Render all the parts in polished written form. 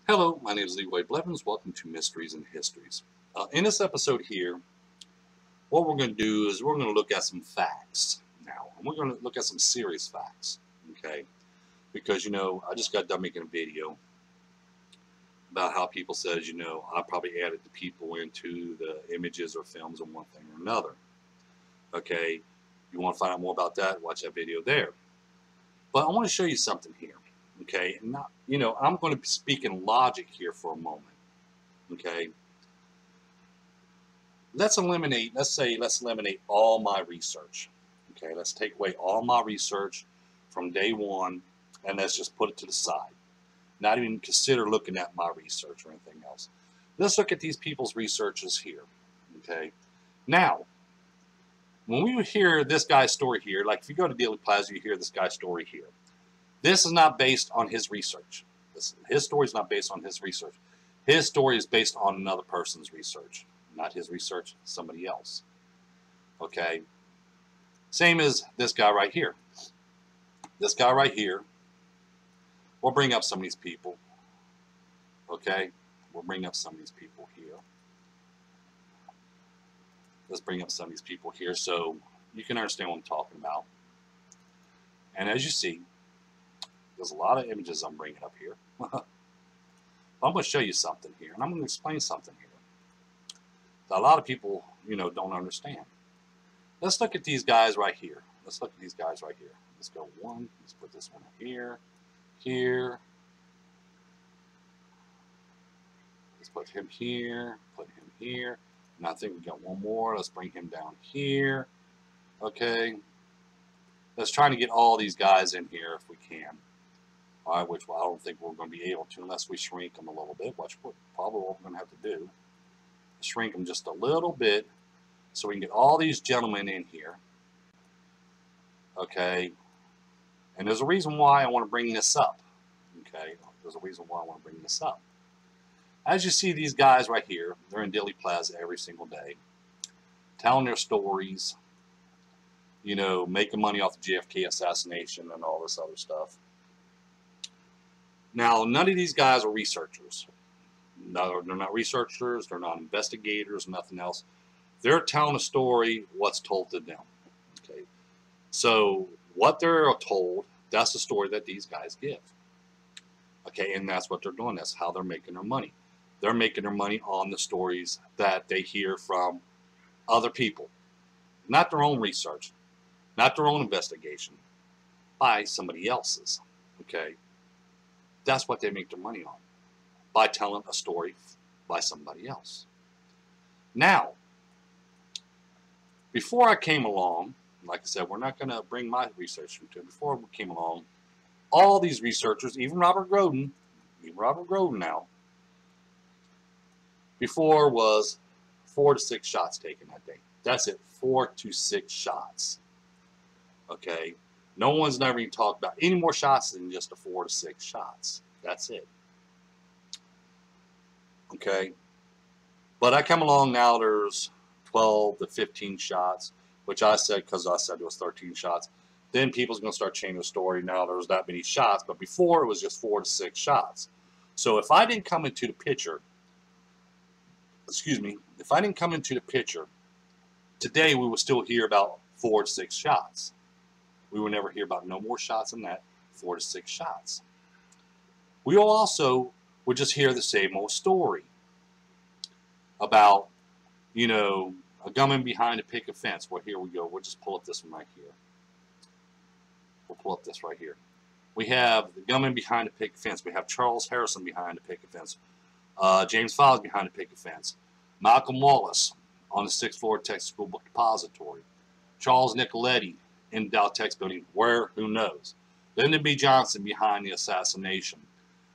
Hello, my name is Leroy Blevins. Welcome to Mysteries and Histories. In this episode here, what we're going to do is we're going to look at some facts now. And we're going to look at some serious facts, okay? Because, I just got done making a video about how people said, I probably added the people into the images or films on one thing or another. Okay? You want to find out more about that, watch that video there. But I want to show you something here. Okay, now, I'm going to speak in logic here for a moment. Okay, let's eliminate all my research. Okay, let's take away all my research from day one, and let's just put it to the side. Not even consider looking at my research or anything else. Let's look at these people's researches here. Okay, now, when we hear this guy's story here, like if you go to Plaza, you hear this guy's story here. This is not based on his research. His story is not based on his research. His story is based on another person's research. Not his research, somebody else. Okay? Same as this guy right here. This guy right here. We'll bring up some of these people. Okay? We'll bring up some of these people here. Let's bring up some of these people here so you can understand what I'm talking about. And as you see, there's a lot of images I'm bringing up here. I'm going to show you something here, and I'm going to explain something here that a lot of people, don't understand. Let's look at these guys right here. Let's look at these guys right here. Let's go one. Let's put this one here, here. Let's put him here, and I think we got one more. Let's bring him down here. Okay. Let's try to get all these guys in here if we can. Which I don't think we're going to be able to unless we shrink them a little bit, which is probably what we're going to have to do. Shrink them just a little bit so we can get all these gentlemen in here. Okay. And there's a reason why I want to bring this up. Okay. There's a reason why I want to bring this up. As you see these guys right here, they're in Plaza every single day, telling their stories, making money off the JFK assassination and all this other stuff. Now, none of these guys are researchers. No, they're not researchers. They're not investigators, nothing else. They're telling a story, what's told to them. Okay, so what they're told, that's the story that these guys give. Okay, and that's what they're doing. That's how they're making their money. They're making their money on the stories that they hear from other people. Not their own research, not their own investigation, by somebody else's. Okay. That's what they make their money on, by telling a story by somebody else. Now, before I came along, like I said, we're not going to bring my research into it. Before we came along, all these researchers, even Robert Groden now, before was 4 to 6 shots taken that day. That's it, 4 to 6 shots. Okay. No one's never even talked about any more shots than just the 4 to 6 shots. That's it. Okay. But I come along now, there's 12 to 15 shots, which I said because I said it was 13 shots. Then people's going to start changing the story. Now there's that many shots, but before it was just 4 to 6 shots. So if I didn't come into the picture, if I didn't come into the picture, today we would still hear about 4 to 6 shots. We will never hear about no more shots than that, 4 to 6 shots. We also would just hear the same old story about, a gunman behind a picket fence. Well, here we go. We'll just pull up this one right here. We'll pull up this right here. We have the gunman behind a picket fence. We have Charles Harrison behind a picket fence. James Files behind a picket fence. Malcolm Wallace on the 6th floor Texas School Book Depository. Charles Nicoletti in the Dow Tex building, where, who knows. Lyndon B. Johnson behind the assassination.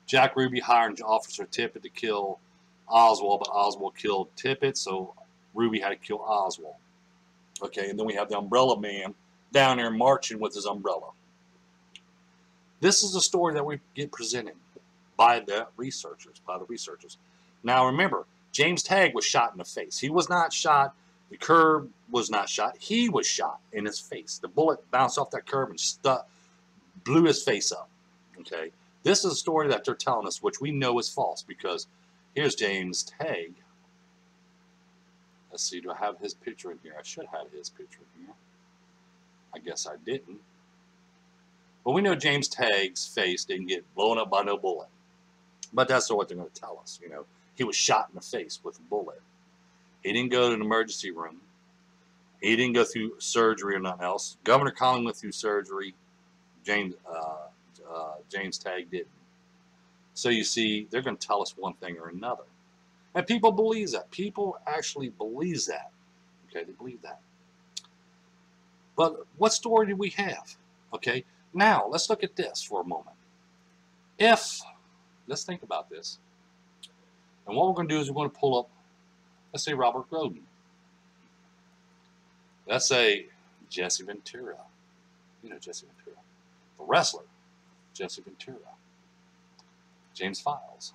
Jack Ruby hired Officer Tippit to kill Oswald, but Oswald killed Tippit, so Ruby had to kill Oswald. Okay, and then we have the umbrella man down there marching with his umbrella. This is the story that we get presented by the researchers, Now remember, James Tagg was shot in the face. He was not shot. The curb was not shot. He was shot in his face. The bullet bounced off that curb and blew his face up. Okay. This is a story that they're telling us, which we know is false, because here's James Tagg. Let's see, do I have his picture in here? I should have his picture in here. I guess I didn't. But we know James Tagg's face didn't get blown up by no bullet. But that's what they're going to tell us, you know. He was shot in the face with a bullet. He didn't go to an emergency room. He didn't go through surgery or nothing else. Governor Collin went through surgery. James Tagg didn't. So you see, they're going to tell us one thing or another. And people believe that. People actually believe that. Okay, they believe that. But what story do we have? Okay, now let's look at this for a moment. Let's think about this. And what we're going to do is we're going to pull up, let's say Robert Groden. Let's say Jesse Ventura. You know Jesse Ventura. The wrestler, Jesse Ventura. James Files.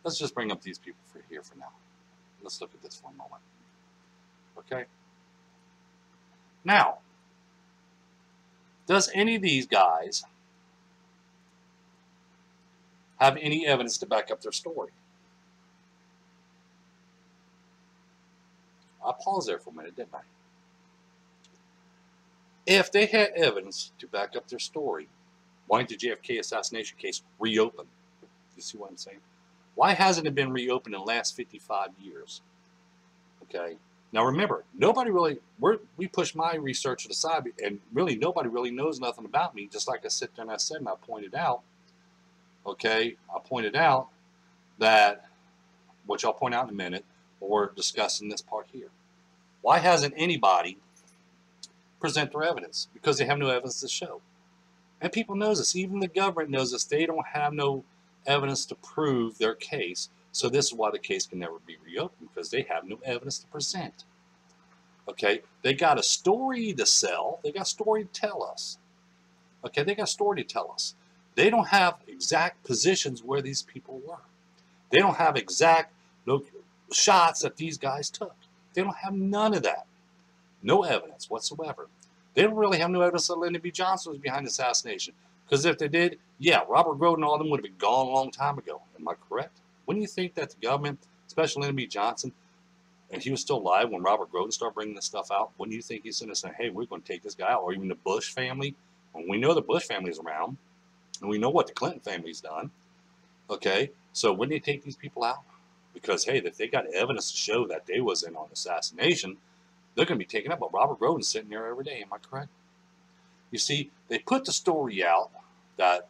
Let's just bring up these people for now. Let's look at this for a moment. Okay? Now, does any of these guys have any evidence to back up their story? I paused there for a minute, didn't I? If they had evidence to back up their story, why didn't the JFK assassination case reopen? You see what I'm saying? Why hasn't it been reopened in the last 55 years? Okay. Now remember, nobody really, we push my research to the side, and really nobody really knows nothing about me, just like I sit there and I said, and I pointed out, okay, I pointed out that, which I'll point out in a minute, but we're discussing this part here. Why hasn't anybody present their evidence? Because they have no evidence to show. And people know this. Even the government knows this. They don't have no evidence to prove their case. So this is why the case can never be reopened, because they have no evidence to present. Okay? They got a story to sell. They got a story to tell us. Okay? They got a story to tell us. They don't have exact positions where these people were. They don't have exact shots that these guys took. They don't have none of that. No evidence whatsoever. They don't really have no evidence that Lyndon B. Johnson was behind the assassination. Because if they did, yeah, Robert Groden and all of them would have been gone a long time ago. Am I correct? Wouldn't you think that the government, especially Lyndon B. Johnson, and he was still alive when Robert Groden started bringing this stuff out, wouldn't you think he's going to say, hey, we're going to take this guy out? Or even the Bush family. When we know the Bush family's around, and we know what the Clinton family's done. Okay, so wouldn't they take these people out? Because, hey, if they got evidence to show that they was in on assassination, they're going to be taken up. But Robert Groden's sitting there every day. Am I correct? You see, they put the story out that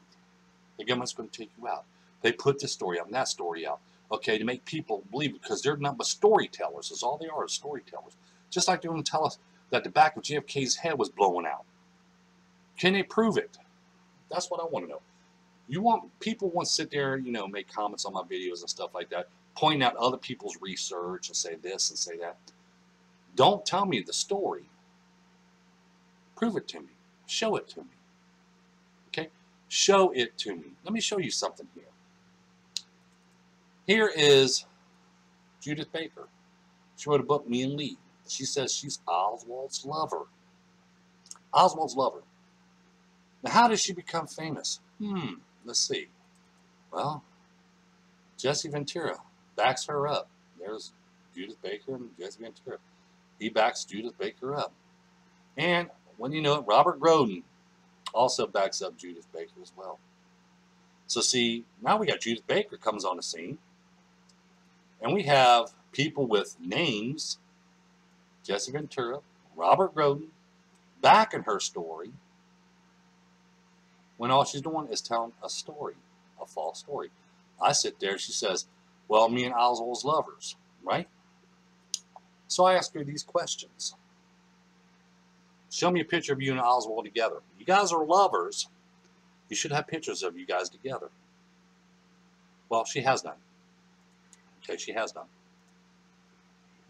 the government's going to take you out. They put this story out and that story out, okay, to make people believe, because they're nothing but storytellers. That's all they are, is storytellers. Just like they're going to tell us that the back of JFK's head was blowing out. Can they prove it? That's what I want to know. People want to sit there, you know, make comments on my videos and stuff like that, point out other people's research and say this and say that. Don't tell me the story. Prove it to me. Show it to me. Okay? Show it to me. Let me show you something here. Here is Judith Baker. She wrote a book, Me and Lee. She says she's Oswald's lover. Oswald's lover. Now, how did she become famous? Let's see. Well, Jesse Ventura backs her up. There's Judith Baker and Jesse Ventura. He backs Judith Baker up. And when you know it, Robert Groden also backs up Judith Baker as well. So see, now we got Judith Baker comes on the scene. And we have people with names, Jesse Ventura, Robert Groden, backing her story, when all she's doing is telling a story, a false story. I sit there, she says, well, me and Oswald's lovers, right? So I ask her these questions. Show me a picture of you and Oswald together. You guys are lovers. You should have pictures of you guys together. Well, she has none. Okay, she has none.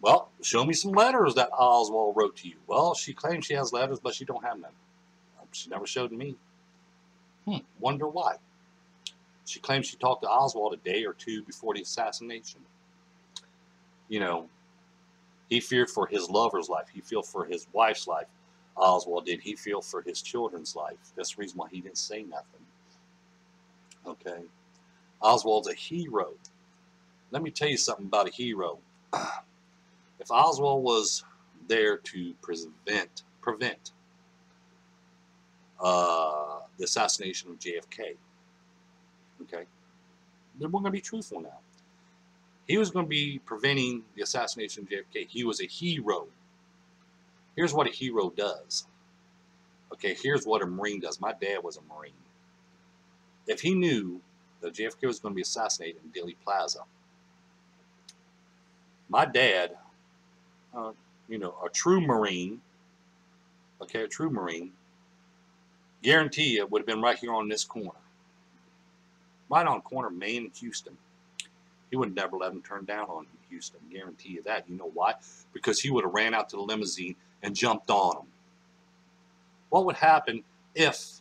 Well, show me some letters that Oswald wrote to you. Well, she claims she has letters, but she don't have none. She never showed me. Wonder why. She claims she talked to Oswald a day or two before the assassination. You know, he feared for his lover's life. He feared for his wife's life. Oswald did. He feel for his children's life. That's the reason why he didn't say nothing. Okay. Oswald's a hero. Let me tell you something about a hero. If Oswald was there to prevent the assassination of JFK, okay, then we're going to be truthful now. He was going to be preventing the assassination of JFK. He was a hero. Here's what a hero does. Okay, here's what a Marine does. My dad was a Marine. If he knew that JFK was going to be assassinated in Dealey Plaza, my dad, you know, a true Marine, okay, a true Marine, guarantee it would have been right here on this corner. Right on the corner of Main and Houston. He would never let him turn down on Houston. Guarantee you that. You know why? Because he would have ran out to the limousine and jumped on him. What would happen if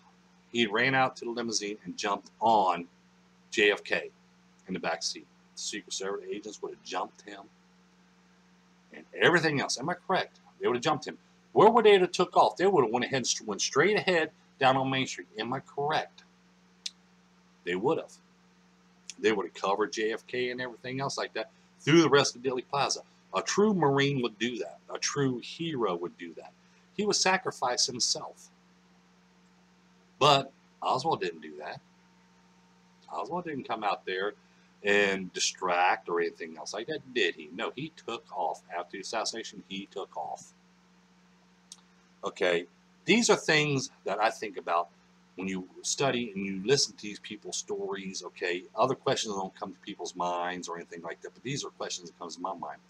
he ran out to the limousine and jumped on JFK in the back seat? The Secret Service agents would have jumped him and everything else. Am I correct? They would have jumped him. Where would they have took off? They would have went straight ahead down on Main Street. Am I correct? They would have. They would have covered JFK and everything else like that through the rest of Dealey Plaza. A true Marine would do that. A true hero would do that. He would sacrifice himself. But Oswald didn't do that. Oswald didn't come out there and distract or anything else like that, did he? No, he took off. After the assassination, he took off. Okay, these are things that I think about when you study and you listen to these people's stories. Okay, other questions don't come to people's minds or anything like that, but these are questions that come to my mind.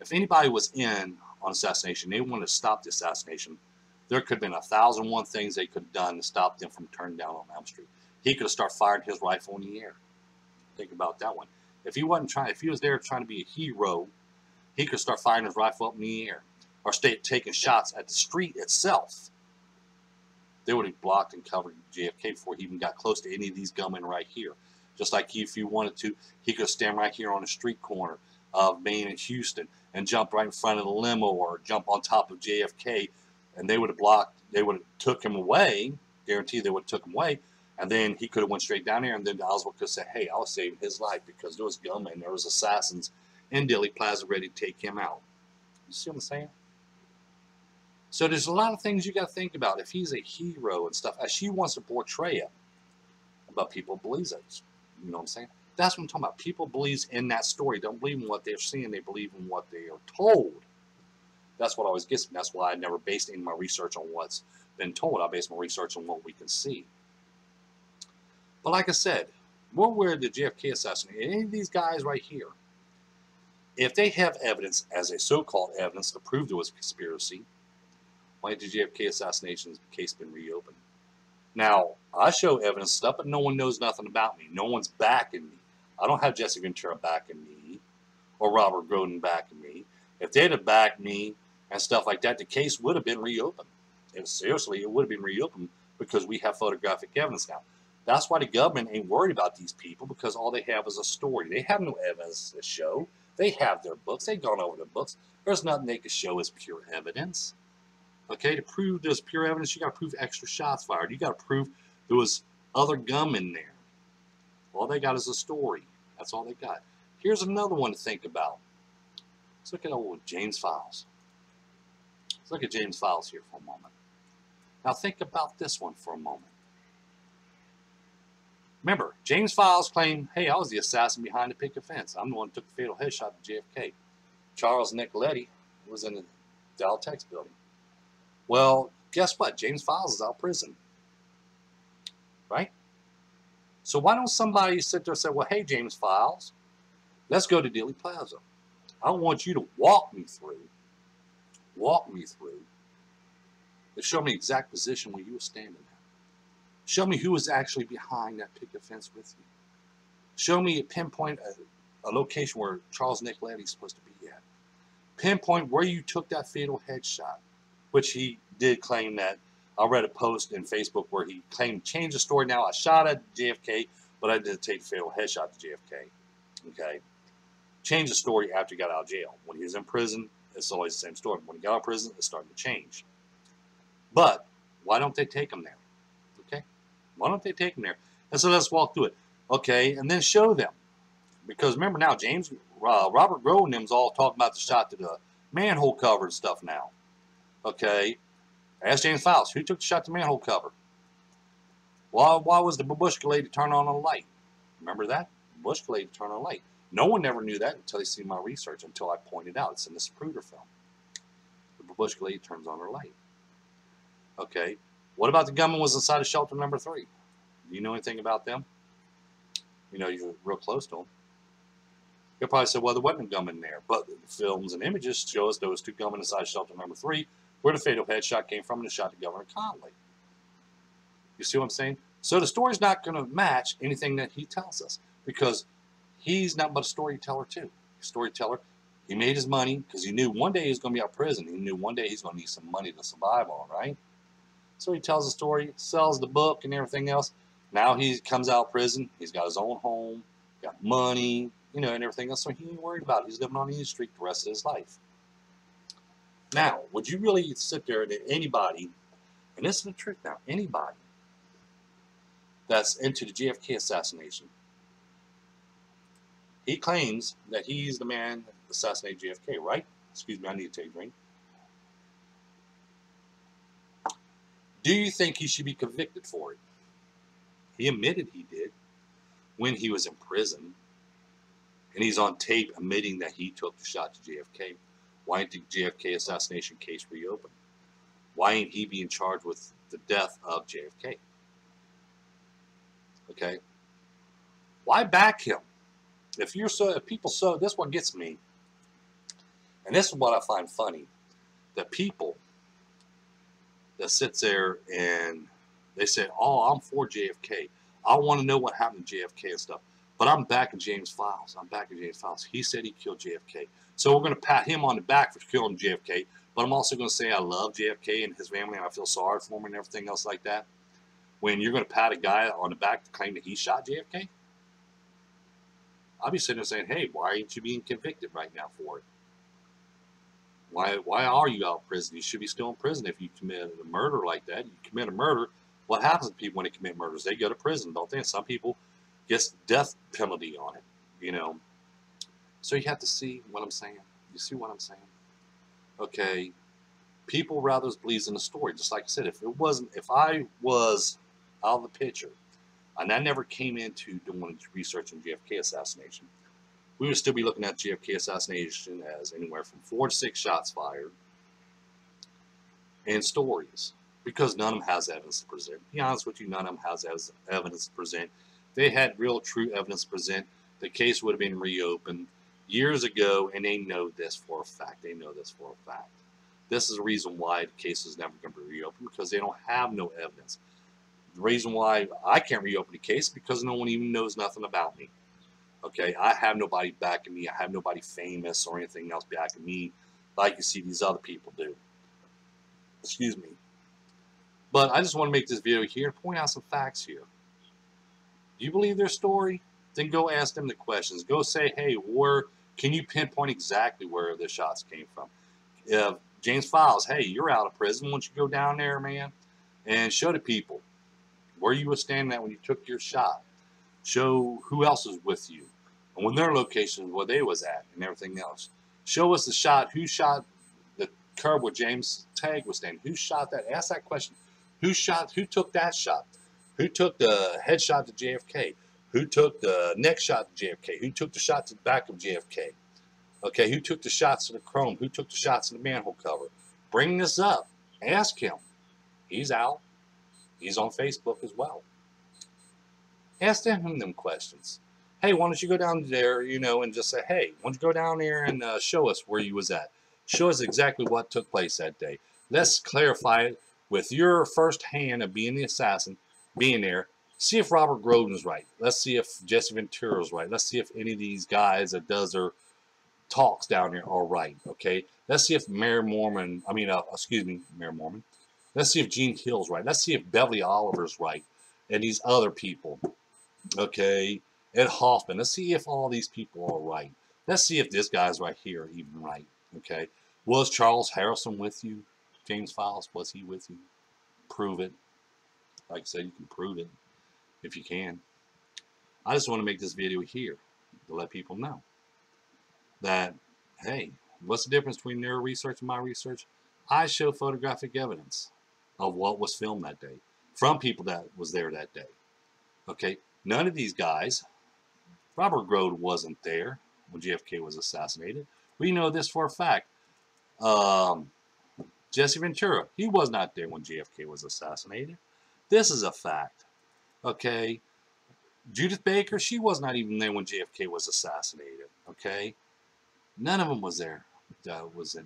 If anybody was in on assassination, they wanted to stop the assassination, there could have been 1,001 things they could have done to stop them from turning down on Elm Street. He could have started firing his rifle in the air. Think about that one. If he was there trying to be a hero, he could start firing his rifle up in the air, or taking shots at the street itself. They would have blocked and covered JFK before he even got close to any of these gunmen right here. Just like if you wanted to, he could stand right here on the street corner of Main and Houston and jump right in front of the limo or jump on top of JFK, and they would have blocked, they would have took him away, guarantee they would have took him away, and then he could have went straight down there, and then Oswald could have said, hey, I was saving his life because there was gunmen, there was assassins in Dealey Plaza ready to take him out. You see what I'm saying? So there's a lot of things you got to think about. If he's a hero and stuff, as she wants to portray it, but people believe it. You know what I'm saying? That's what I'm talking about. People believe in that story. Don't believe in what they're seeing. They believe in what they are told. That's what always gets me. That's why I never based any of my research on what's been told. I base my research on what we can see. But like I said, we're aware of the JFK assassination. Any of these guys right here, if they have evidence, as a so-called evidence, to prove there was a conspiracy, why did the JFK assassination case been reopened? Now, I show evidence stuff, but no one knows nothing about me. No one's backing me. I don't have Jesse Ventura backing me or Robert Groden backing me. If they'd have backed me and stuff like that, the case would have been reopened. And seriously, it would have been reopened because we have photographic evidence now. That's why the government ain't worried about these people, because all they have is a story. They have no evidence to show. They have their books. They've gone over the books. There's nothing they can show as pure evidence. Okay, to prove there's pure evidence, you got to prove extra shots fired. You got to prove there was other gunmen there. All they got is a story. That's all they got. Here's another one to think about. Let's look at old James Files. Let's look at James Files here for a moment. Now think about this one for a moment. Remember, James Files claimed, hey, I was the assassin behind the picket fence. I'm the one who took the fatal headshot to JFK. Charles Nicoletti was in the Daltex building. Well, guess what? James Files is out of prison. Right? So why don't somebody sit there and say, well, hey, James Files, let's go to Dealey Plaza. I want you to walk me through, to show me the exact position where you were standing at. Show me who was actually behind that picket fence with you. Show me, pinpoint a location where Charles Nicoletti is supposed to be at. Pinpoint where you took that fatal headshot, which he did claim that. I read a post in Facebook where he claimed, change the story now. I shot at JFK, but I didn't take the fatal headshot to JFK. Okay? Change the story after he got out of jail. When he was in prison, it's always the same story. When he got out of prison, it started to change. But why don't they take them there? Okay, why don't they take them there? And so let's walk through it. Okay, and then show them. Because remember now, Robert Grow and them's all talking about the shot to the manhole cover and stuff now. Okay, ask James Files, who took the shot to the manhole cover? Why was the babushka lady turn on a light? Remember that? The babushka lady turn on a light. No one ever knew that until they see my research, until I pointed out. It's in the Zapruder film. The babushka lady turns on her light. Okay, what about the gunman was inside of shelter number 3? Do you know anything about them? You know, you're real close to them. You'll probably say, well, there wasn't a gunman there. But the films and images show us those 2 gunmen inside shelter number 3, where the fatal headshot came from and the shot to Governor Conley. You see what I'm saying? So the story's not going to match anything that he tells us, because he's not but a storyteller too. Storyteller. He made his money because he knew one day he was going to be out of prison. He knew one day he's going to need some money to survive on, right? So he tells the story, sells the book and everything else. Now he comes out of prison. He's got his own home, got money, you know, and everything else. So he ain't worried about it. He's living on the street the rest of his life. Now, would you really sit there and anybody, and this is the truth now, anybody that's into the JFK assassination, he claims that he's the man that assassinated JFK, right? Excuse me, I need to take a drink. Do you think he should be convicted for it? He admitted he did when he was in prison. And he's on tape admitting that he took the shot to JFK. Why ain't the JFK assassination case reopened? Why ain't he being charged with the death of JFK? Okay? Why back him? If people so, this one gets me. And this is what I find funny. That people that sits there and they say, oh, I'm for JFK. I want to know what happened to JFK and stuff. But I'm backing James Files. I'm backing James Files. He said he killed JFK. So we're going to pat him on the back for killing JFK. But I'm also going to say I love JFK and his family, and I feel sorry for him and everything else like that. When you're going to pat a guy on the back to claim that he shot JFK? I'll be sitting there saying, hey, why aren't you being convicted right now for it? Why are you out of prison? You should be still in prison if you committed a murder like that. You commit a murder. What happens to people when they commit murders? They go to prison, don't they? And some people get death penalty on it, you know. So you have to see what I'm saying. You see what I'm saying? Okay. People rather believes in the story. Just like I said, if I was out of the picture, and I never came into doing research on JFK assassination, we would still be looking at JFK assassination as anywhere from 4 to 6 shots fired and stories, because none of them has evidence to present. To be honest with you, none of them has evidence to present. If they had real, true evidence to present, the case would have been reopened years ago, and they know this for a fact. They know this for a fact. This is the reason why the case is never going to be reopened, because they don't have no evidence. The reason why I can't reopen the case is because no one even knows nothing about me. Okay, I have nobody backing me. I have nobody famous or anything else backing me like you see these other people do. Excuse me. But I just want to make this video here and point out some facts here. Do you believe their story? Then go ask them the questions. Go say, hey, can you pinpoint exactly where the shots came from? James Files, hey, you're out of prison. Why don't you go down there, man, and show the people where you were standing at when you took your shot. Show who else was with you, and when their location, where they was at, and everything else. Show us the shot. Who shot the curb where James Tagg was standing? Who shot that? Ask that question. Who took that shot? Who took the headshot to JFK? Who took the neck shot to JFK? Who took the shot to the back of JFK? Okay, who took the shots to the chrome? Who took the shots to the manhole cover? Bring this up. Ask him. He's out. He's on Facebook as well. Ask them questions. Hey, why don't you go down there, you know, and just say, hey, why don't you go down there and show us where you was at? Show us exactly what took place that day. Let's clarify it with your first hand of being the assassin, being there. See if Robert Groden's right. Let's see if Jesse Ventura's right. Let's see if any of these guys that does their talks down there are right, okay? Let's see if Mayor Mormon. Let's see if Gene Hill's right. Let's see if Beverly Oliver's right and these other people. Okay, Ed Hoffman. Let's see if all these people are right. Let's see if this guy's right here even right. Okay, was Charles Harrison with you? James Files, was he with you? prove it. Like I said, you can prove it if you can. I just want to make this video here to let people know that, hey, what's the difference between their research and my research? I show photographic evidence of what was filmed that day from people that was there that day. Okay, none of these guys, Robert Grote wasn't there when JFK was assassinated. We know this for a fact. Jesse Ventura, he was not there when JFK was assassinated. This is a fact. Okay, Judith Baker, she was not even there when JFK was assassinated. Okay, none of them was there. Was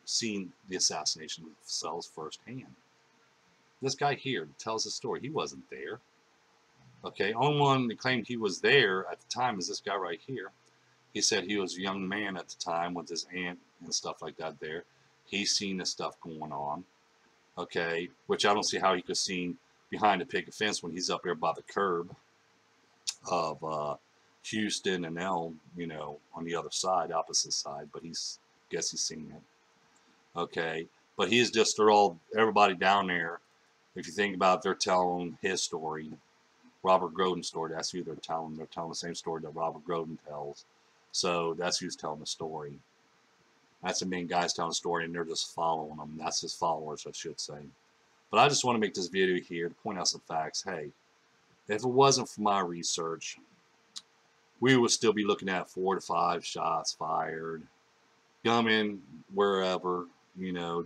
seeing the assassination themselves firsthand. This guy here tells the story. He wasn't there. Okay, only one that claimed he was there at the time is this guy right here. He said he was a young man at the time with his aunt and stuff like that there. He's seen this stuff going on. Okay, which I don't see how he could see behind a picket fence when he's up there by the curb of Houston and Elm, on the other side, opposite side, but guess he's seen it. Okay, but everybody down there, if you think about it, they're telling his story, Robert Grote's story. That's who they're telling. They're telling the same story that Robert Grote tells. So that's who's telling the story. That's the main guy's telling the story, and they're just following him. That's his followers, I should say. But I just want to make this video here to point out some facts. Hey, if it wasn't for my research, we would still be looking at 4 to 5 shots fired, gunmen wherever,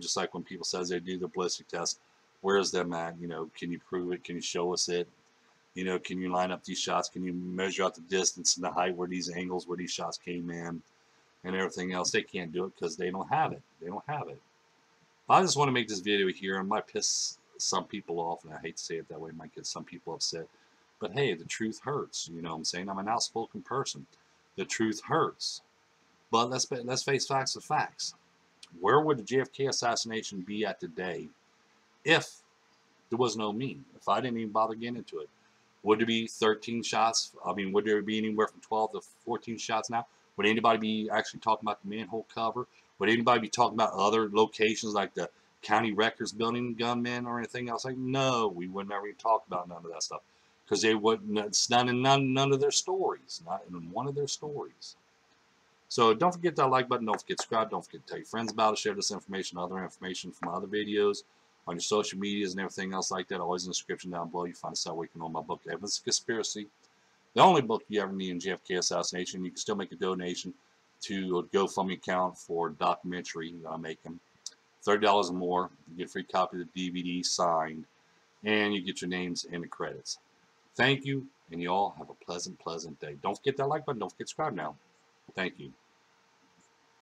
just like when people says they do the ballistic test, where's them at? Can you prove it? Can you show us it? Can you line up these shots? Can you measure out the distance and the height where these angles, where these shots came in and everything else? They can't do it because they don't have it. They don't have it. I just want to make this video here. It might piss some people off, and I hate to say it that way. It might get some people upset. But hey, the truth hurts. You know what I'm saying? I'm an outspoken person. The truth hurts. But let's face facts as facts. Where would the JFK assassination be at today if there was no me? If I didn't even bother getting into it? Would there be 13 shots? I mean, would there be anywhere from 12 to 14 shots now? Would anybody be actually talking about the manhole cover? Would anybody be talking about other locations like the county records building gunmen or anything else? Like, no, we would never even talk about none of that stuff because they wouldn't. It's not in none of their stories, not in one of their stories. So don't forget that like button. Don't forget to subscribe. Don't forget to tell your friends about it. Share this information, other information from other videos on your social medias and everything else like that. Always in the description down below. You find us out where you can own my book, Evidence of Conspiracy. The only book you ever need in JFK assassination. You can still make a donation to a GoFundMe account for a documentary that I'm making. $30 or more. You get a free copy of the DVD signed. And you get your names in the credits. Thank you, and you all have a pleasant, pleasant day. Don't forget that like button. Don't forget to subscribe now. Thank you.